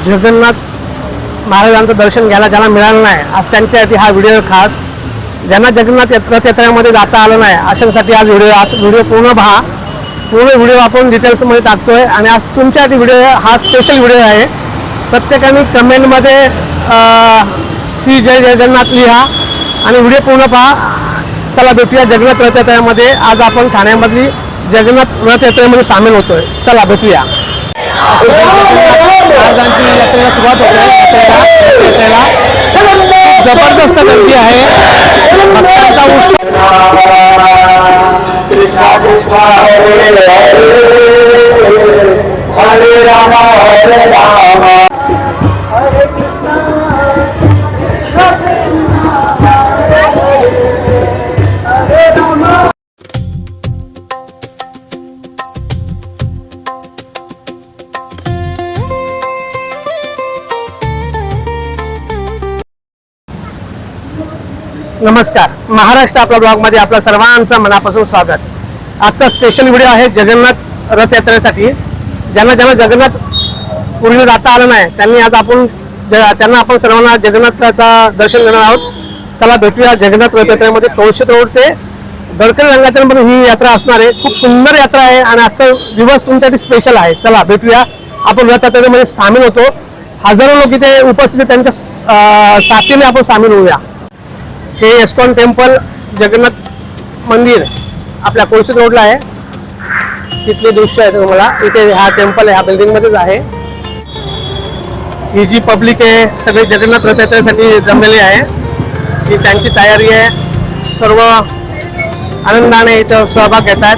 जगन्नाथ महाराजांचं दर्शन घ्यायला ज्यांना मिळालं नाही, आज त्यांच्यासाठी हा व्हिडिओ खास. ज्यांना जगन्नाथ रथयात्रेमध्ये जाता आलं नाही अशांसाठी आज व्हिडिओ पूर्ण पहा. पूर्ण व्हिडिओ आपण डिटेल्समध्ये टाकतोय आणि आज तुमच्यासाठी व्हिडिओ हा स्पेशल व्हिडिओ आहे. प्रत्येकाने कमेंटमध्ये श्री जय जगन्नाथ लिहा आणि व्हिडिओ पूर्ण पहा. चला भेटूया जगन्नाथ रथयात्रेमध्ये. आज आपण ठाण्यामधली जगन्नाथ रथयात्रेमध्ये सामील होतोय. चला भेटूया. महाराजांची यात्रेला सुरुवात होते. यात्रेला जबरदस्त गर्दी आहे. भक्तांचा नमस्कार. महाराष्ट्र आपल्या ब्लॉगमध्ये आपल्या सर्वांचं मनापासून स्वागत. आजचा स्पेशल व्हिडिओ आहे जगन्नाथ रथयात्रेसाठी. ज्यांना जगन्नाथ पूर्ण जाता आलं नाही त्यांना आपण सर्वांना जगन्नाथाचा दर्शन घेणार आहोत. चला भेटूया जगन्नाथ रथयात्रेमध्ये. तुळशी रोड ते गडकरी रंगाच्या ही यात्रा असणार आहे. खूप सुंदर यात्रा आहे आणि आजचा दिवस तुमच्यासाठी स्पेशल आहे. चला भेटूया. आपण रथयात्रेमध्ये सामील होतो. हजारो लोक इथे उपस्थित, त्यांच्या साथीने आपण सामील होऊया. हे इस्कॉन टेम्पल जगन्नाथ मंदिर आपल्या कोळशी रोडला आहे. तिथले दृश्य आहे तुम्हाला. इथे हा टेम्पल आहे, ह्या बिल्डिंग मध्येच आहे. ही जी पब्लिक आहे सगळे जगन्नाथ रथयात्रेसाठी जमलेली आहे. ही त्यांची तयारी आहे. सर्व आनंदाने इथं सहभाग घेतात.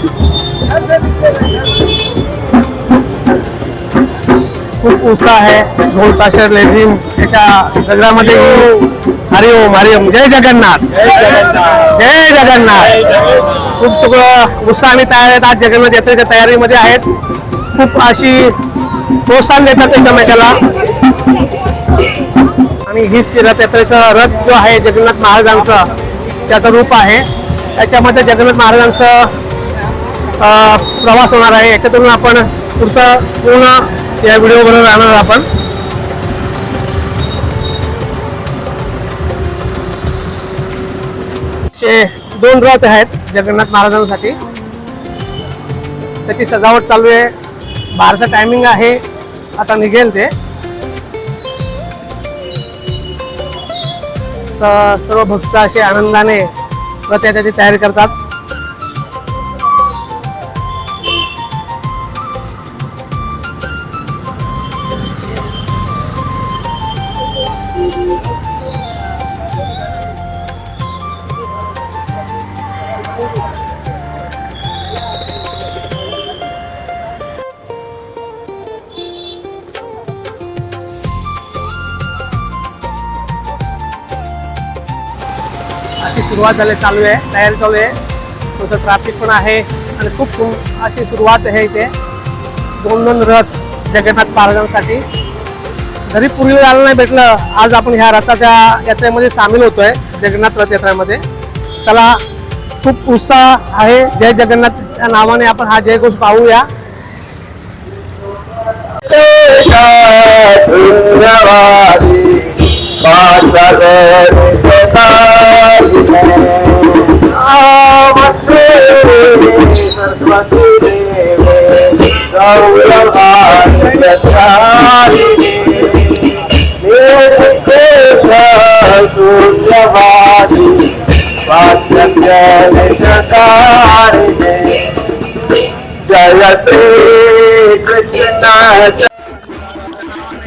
खूप उत्साह आहे. ढोल ताशा लेझिम एका दगडामध्ये. हरिओम हरिओम. जय जगन्नाथ जय जगन्नाथ. खूप सगळं उत्साहाने तयार आहेत. आज जगन्नाथ यात्रेच्या तयारीमध्ये आहेत. खूप अशी प्रोत्साहन देतात एकमेकाला. आणि हीच रथयात्रेचा रथ जो आहे जगन्नाथ महाराजांचा त्याचं रूप आहे. त्याच्यामध्ये जगन्नाथ महाराजांचा प्रवास होणार आहे. याच्यातून आपण पुढचा पूर्ण या व्हिडिओ बरोबर राहणार आपण. दोन रथ आहेत जगन्नाथ महाराजांसाठी. त्याची सजावट चालू आहे. 12चा टायमिंग आहे. आता निघेल ते. तर सर्व भक्त असे आनंदाने रथयात्रेची तयारी करतात. अशी सुरुवात चालू आहे. तयारी चालू आहे. थोडंसं ट्रॅफिक पण आहे आणि खूप अशी सुरुवात आहे इथे. दोन रथ जगन्नाथ महाराजांसाठी. जरी पूर्वी जायला नाही भेटलं, आज आपण ह्या रथाच्या यात्रेमध्ये सामील होतोय जगन्नाथ रथयात्रेमध्ये. त्याला खूप उत्साह आहे. जय जगन्नाथ या नावाने आपण हा जयघोष पाहूया.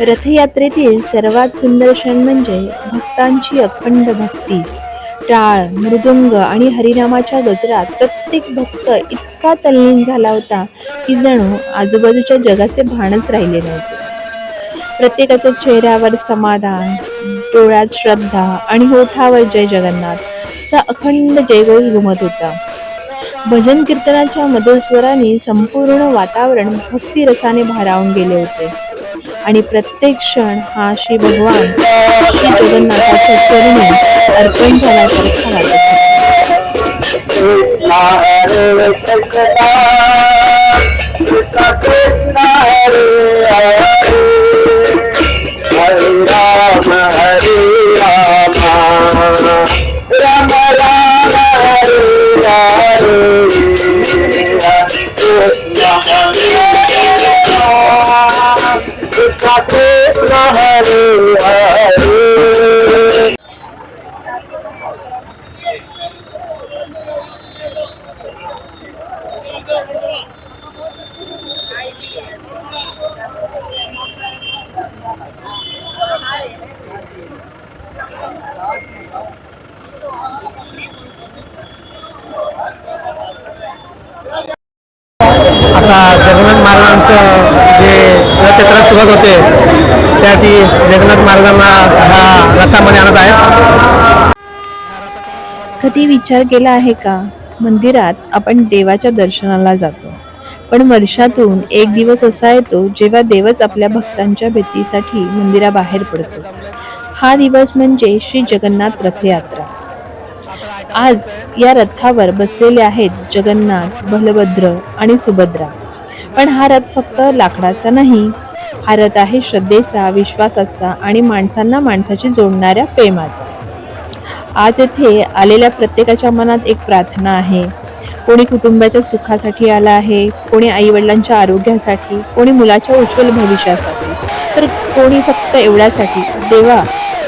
रथयात्रेतील सर्वात सुंदर क्षण म्हणजे भक्तांची अखंड भक्ती. टाळ, मृदुंग आणि हरिनामाच्या गजरात प्रत्येक भक्त इतका तल्लीन झाला होता की जणू आजूबाजूच्या जगाचे भानच राहिले नव्हते. प्रत्येकाच्या चेहऱ्यावर समाधान, डोळ्यात श्रद्धा आणि ओठावर जय जगन्नाथचा अखंड जयघोष घुमत होता. भजन कीर्तनाच्या मधुर स्वराने संपूर्ण वातावरण भक्तिरसाने भारावून गेले होते आणि प्रत्येक क्षण हा श्री भगवान श्री जगन्नाथाच्या चरणी अर्पण झाल्यासारखा वाटत होता. कृष्ण हरे हरे. आता जगन्नाथ महाराजांचं जे रथयात्रा सुरुवात होते त्यासाठी जगन्नाथ महाराजांना हा रथामध्ये आणत आहे. कधी विचार केला आहे का, मंदिरात आपण देवाच्या दर्शनाला जातो, पण वर्षातून एक दिवस असा येतो जेव्हा देवच आपल्या भक्तांच्या भेटीसाठी मंदिराबाहेर पडतो. हा दिवस म्हणजे श्री जगन्नाथ रथयात्रा. आज या रथावर बसलेले आहेत जगन्नाथ, बलभद्र आणि सुभद्रा. पण हा रथ फक्त लाकडाचा नाही, हा रथ आहे श्रद्धेचा, विश्वासाचा आणि माणसांना माणसाची जोडणाऱ्या प्रेमाचा. आज येथे आलेल्या प्रत्येकाच्या मनात एक प्रार्थना आहे. कोणी कुटुंबाच्या सुखासाठी आला आहे, कोणी आईवडिलांच्या आरोग्यासाठी, कोणी मुलाच्या उज्ज्वल भविष्यासाठी, तर कोणी फक्त एवढ्यासाठी, देवा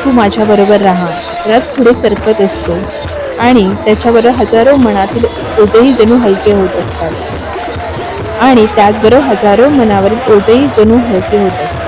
तू माझ्याबरोबर राहा. रथ पुढे सरकत असतो आणि त्याच्याबरोबर हजारो मनातील ओझेही जणू हलके होत असतात आणि त्याचबरोबर हजारो मनावरील ओझेही जणू हलके होत असतात.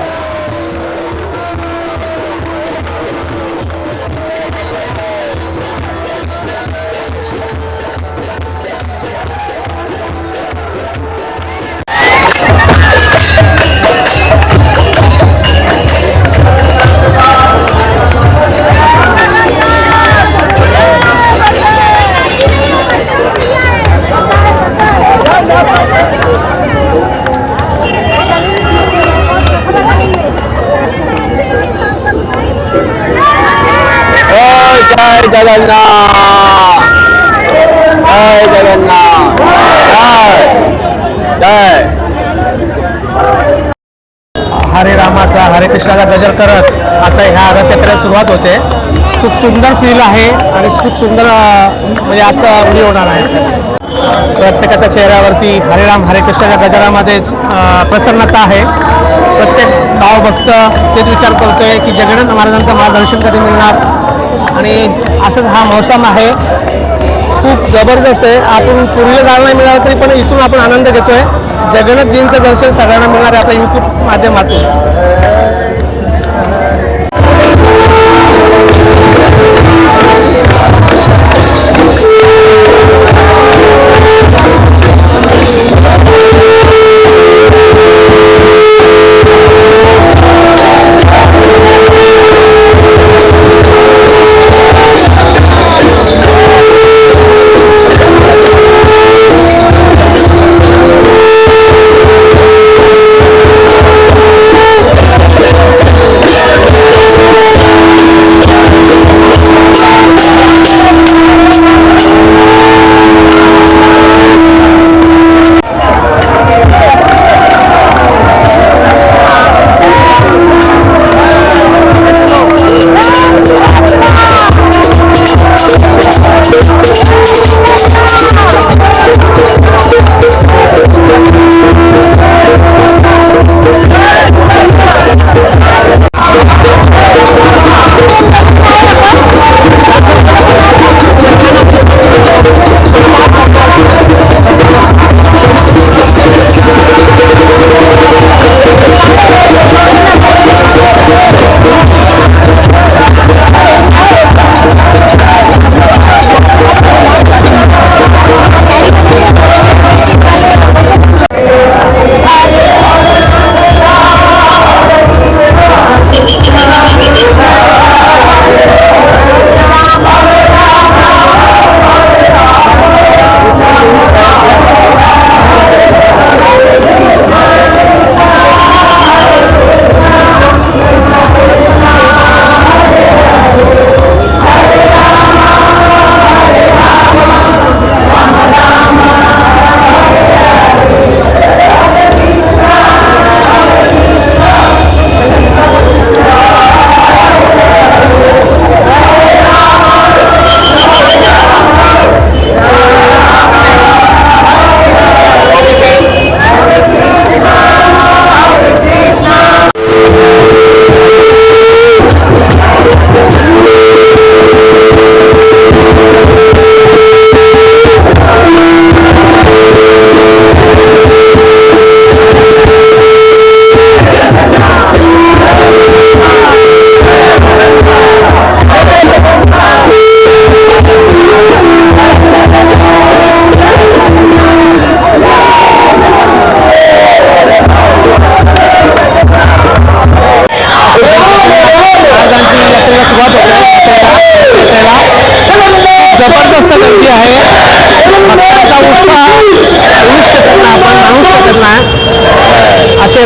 जय जगन्नाथ, जय जगन्नाथ, जय जय. हरे रामाचा हरे कृष्णाचा गजर करत आता ह्या रथयात्रेला सुरुवात होते. खूप सुंदर फील आहे आणि खूप सुंदर म्हणजे आजचा व्हिडिओ होणार आहे. प्रत्येकाच्या चेहऱ्यावरती हरिराम हरे कृष्णाच्या गजरामध्येच प्रसन्नता आहे. प्रत्येक भावभक्त तेच विचार करतोय की जगन्नाथ महाराजांचं मार्गदर्शन कधी मिळणार. आणि असंच हा मौसम आहे, खूप जबरदस्त आहे. आपण पूर्वीला जायला नाही मिळालं तरी पण इथून आपण आनंद घेतोय. जगन्नाथजींचं दर्शन सगळ्यांना मिळणार आहे आपल्या यूट्यूब माध्यमातून.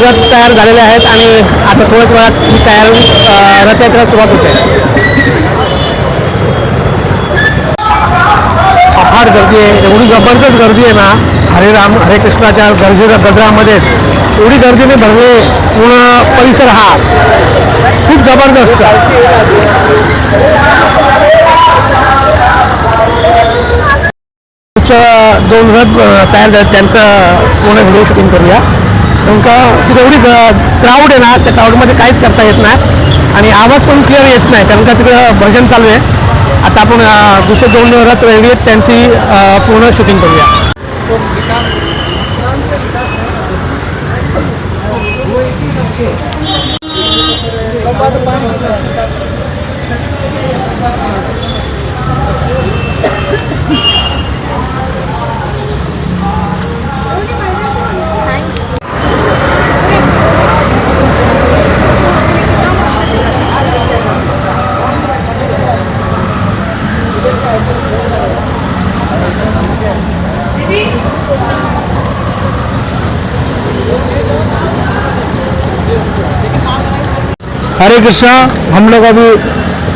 रथ तयार झालेले आहेत आणि आता थोड्याच वेळात ही रथयात्रा सुरुवात होते. अफाट गर्दी आहे, एवढी जबरदस्त गर्दी आहे ना. हरे कृष्णाच्या गजरामध्येच एवढी गर्दीने भरले पूर्ण परिसर हा खूप जबरदस्त. दोन रथ तयार झाले त्यांचं पूर्ण व्हिडिओ शूटिंग करूया. नेमका तिथे एवढी क्राऊड आहे ना, त्या क्राऊडमध्ये काहीच करता येत नाही आणि आवाज पण क्लिअर येत नाही कारण का तिकडं भजन चालू आहे. आता आपण दुसरे 2 रथ रेडी आहेत त्यांची पूर्ण शूटिंग करूया. हरे कृष्णा। हम लोग अभी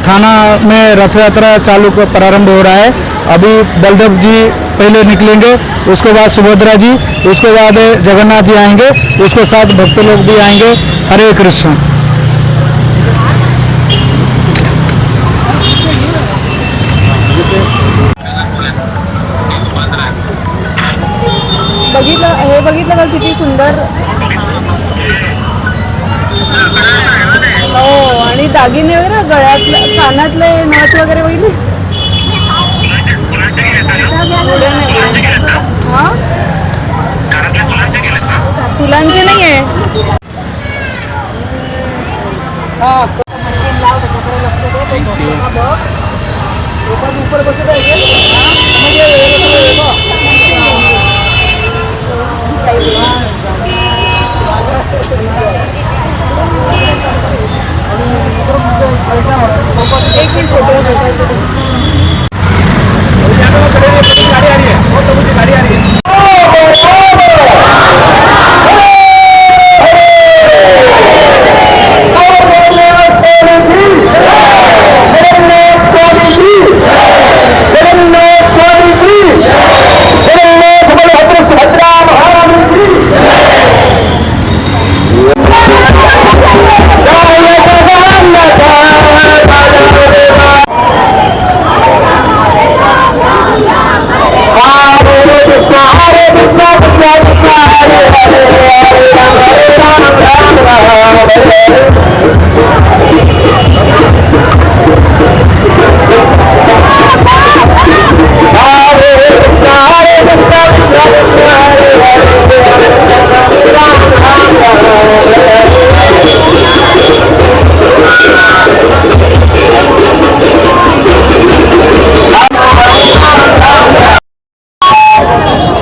थाना में रथ यात्रा चालू का प्रारंभ हो रहा है। अभी बलदेव जी पहले निकलेंगे, उसके बाद सुभद्रा जी, उसके बाद जगन्नाथ जी आएंगे, उसके साथ भक्त लोग भी आएंगे। हरे कृष्ण। बघितलं का किती सुंदर. हो, आणि दागिने वगैरे गळ्यातले कानातले नथ वगैरे बघितले. हा, फुलांचे नाही आहे. एक मिनिट फोटो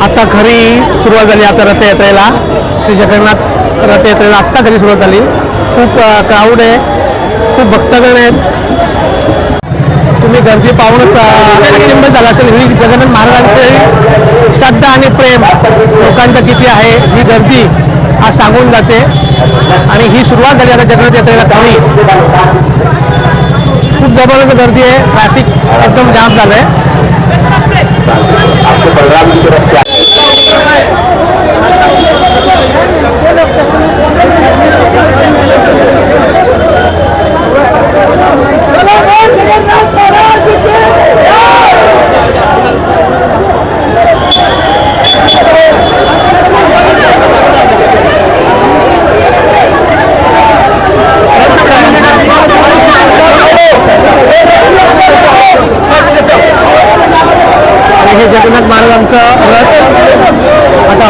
आता खरी सुरुवात झाली आपल्या रथयात्रेला. श्री जगन्नाथ रथयात्रेला आत्ता खरी सुरुवात झाली. खूप क्राऊड आहे, खूप भक्तगण आहेत. तुम्ही गर्दी पाहूनच अचंबित झाला असेल. ही जगन्नाथ महाराजांचे श्रद्धा आणि प्रेम लोकांचं किती आहे ही गर्दी आज सांगून जाते. आणि ही सुरुवात झाली आता जगन्नाथ यात्रेला खरी. खूप जबरदस्त गर्दी आहे, ट्रॅफिक एकदम जाम झालं आहे. हे जगन्नाथ महाराजांचं रथ आता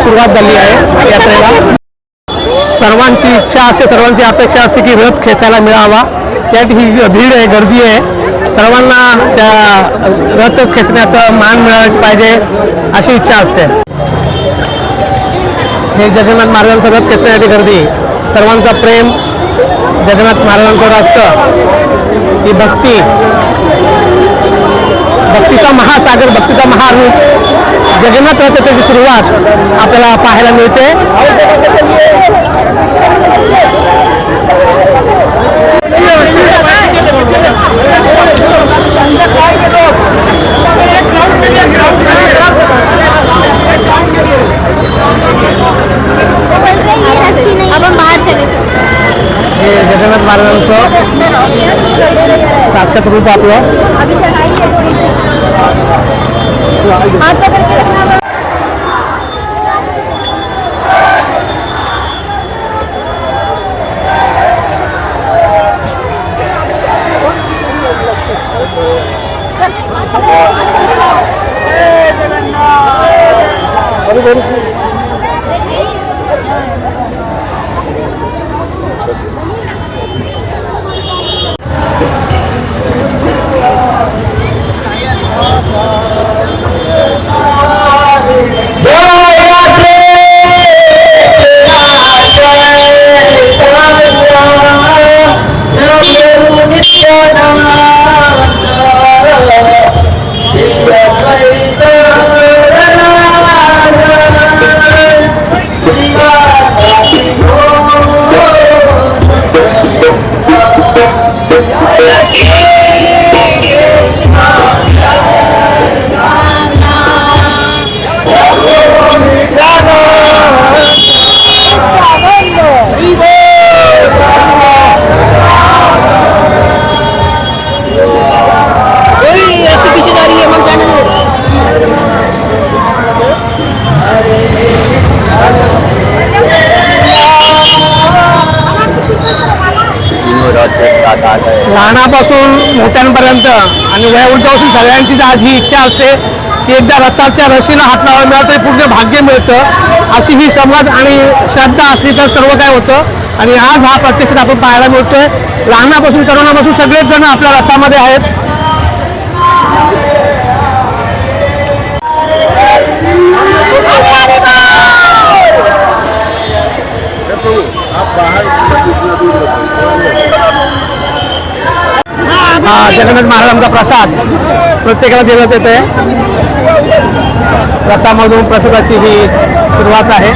सुरुवात झाली आहे यात्रेला. सर्वांची इच्छा असते, सर्वांची अपेक्षा असते की रथ खेचायला मिळावा. त्यात ही भीड आहे, गर्दी आहे. सर्वांना त्या रथ खेचण्याचा मान मिळाला पाहिजे अशी इच्छा असते. हे जगन्नाथ महाराजांचं रथ खेचण्यासाठी गर्दी, सर्वांचा प्रेम जगन्नाथ महाराजांकडे असतं. ही भक्तीचा महासागर, भक्तीचा महारूप जगन्नाथ रथयात्रेची सुरुवात आपल्याला पाहायला मिळते. हे जगन्नाथ महाराजांचं साक्षात रूप आपलं. लहानापासून मोठ्यांपर्यंत आणि वयोवृद्धापासून सगळ्यांचीच आज ही इच्छा असते की एकदा रथाच्या रशीला हात लावायला मिळाला तरी पूर्ण भाग्य मिळतं. अशी ही समज आणि श्रद्धा असली तर सर्व काय होतं आणि आज हा प्रत्यक्षात आपण पाहायला मिळतोय. लहानापासून तरुणापासून सगळेच जण आपल्या रथामध्ये आहेत. हा जगन्नाथ महाराजांचा प्रसाद प्रत्येकाला देण्यात येते. रथामधून प्रसादाची ही सुरुवात आहे.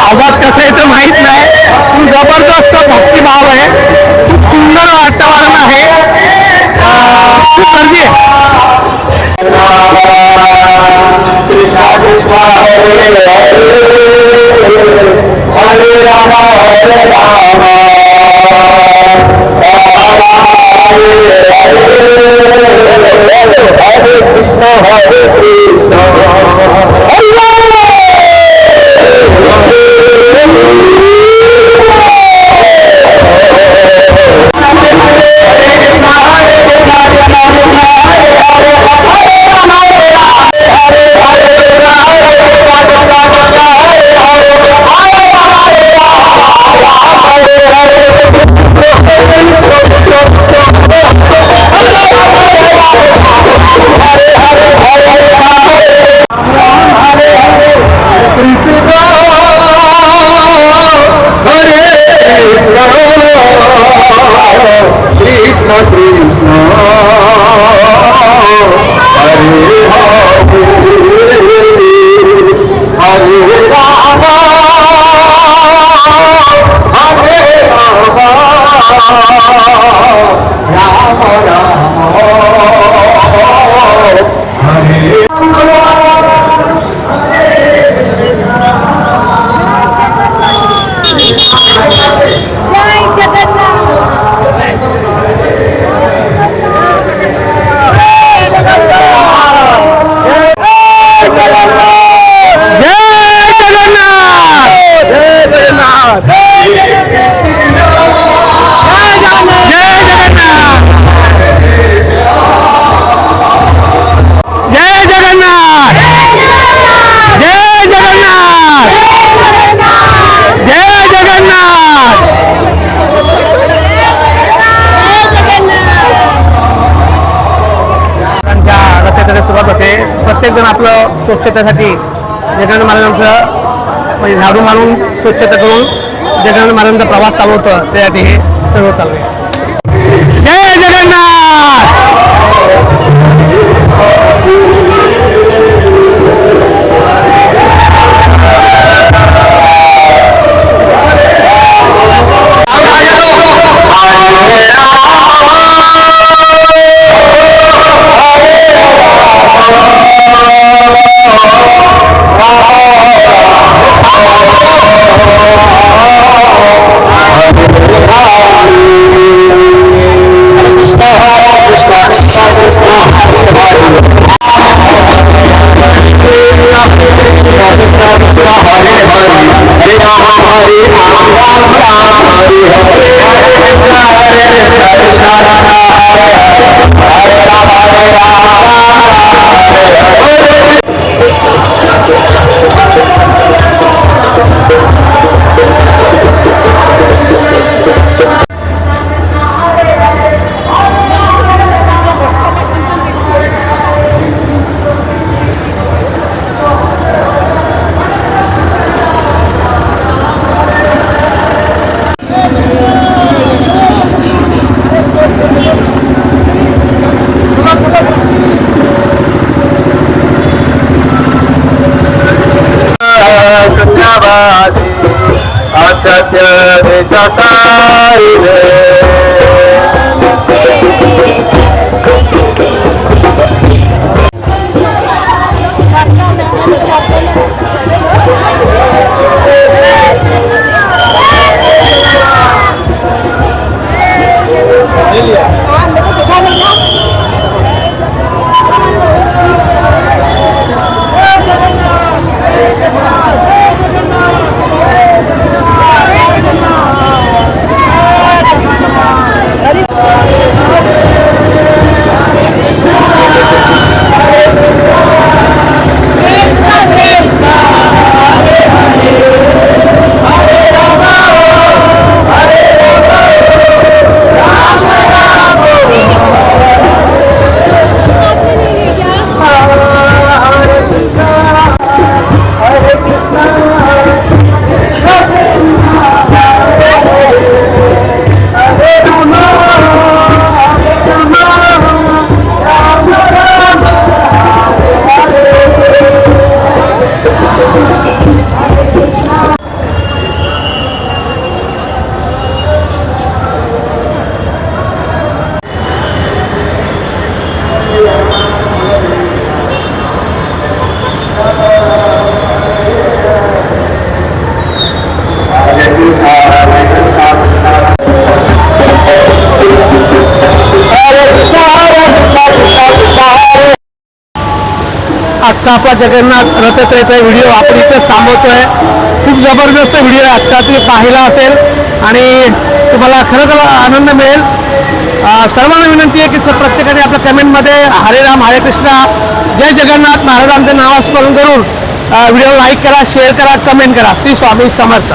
आवाज कसा आहे तर माहित नाही, पण जबरदस्त भक्तिभाव आहे. खूप सुंदर वातावरण आहे. खूप गर्दी आहे. हरे राम सुरुवात होते. प्रत्येक जण आपलं स्वच्छतेसाठी गजानन महाराजांचं म्हणजे झाडू मारून स्वच्छता करून गजानन महाराजांचा प्रवास चालू होतं त्यासाठी हे सर्व चालू आहे. जय Jagannath. Krishna, Krishna, Krishna, Krishna. आजचा आपला जगन्नाथ रथयात्रेचा व्हिडिओ आपण इथेच थांबवतोय. खूप जबरदस्त व्हिडिओ आहे आजचा, तुम्ही पाहिला असेल आणि तुम्हाला खरंच आनंद मिळेल. सर्वांना विनंती आहे की प्रत्येकाने आपल्या कमेंटमध्ये हरे राम हरे कृष्णा जय जगन्नाथ महाराजांचं नाव स्मरण करून व्हिडिओ लाईक करा, शेअर करा, कमेंट करा. श्री स्वामी समर्थ.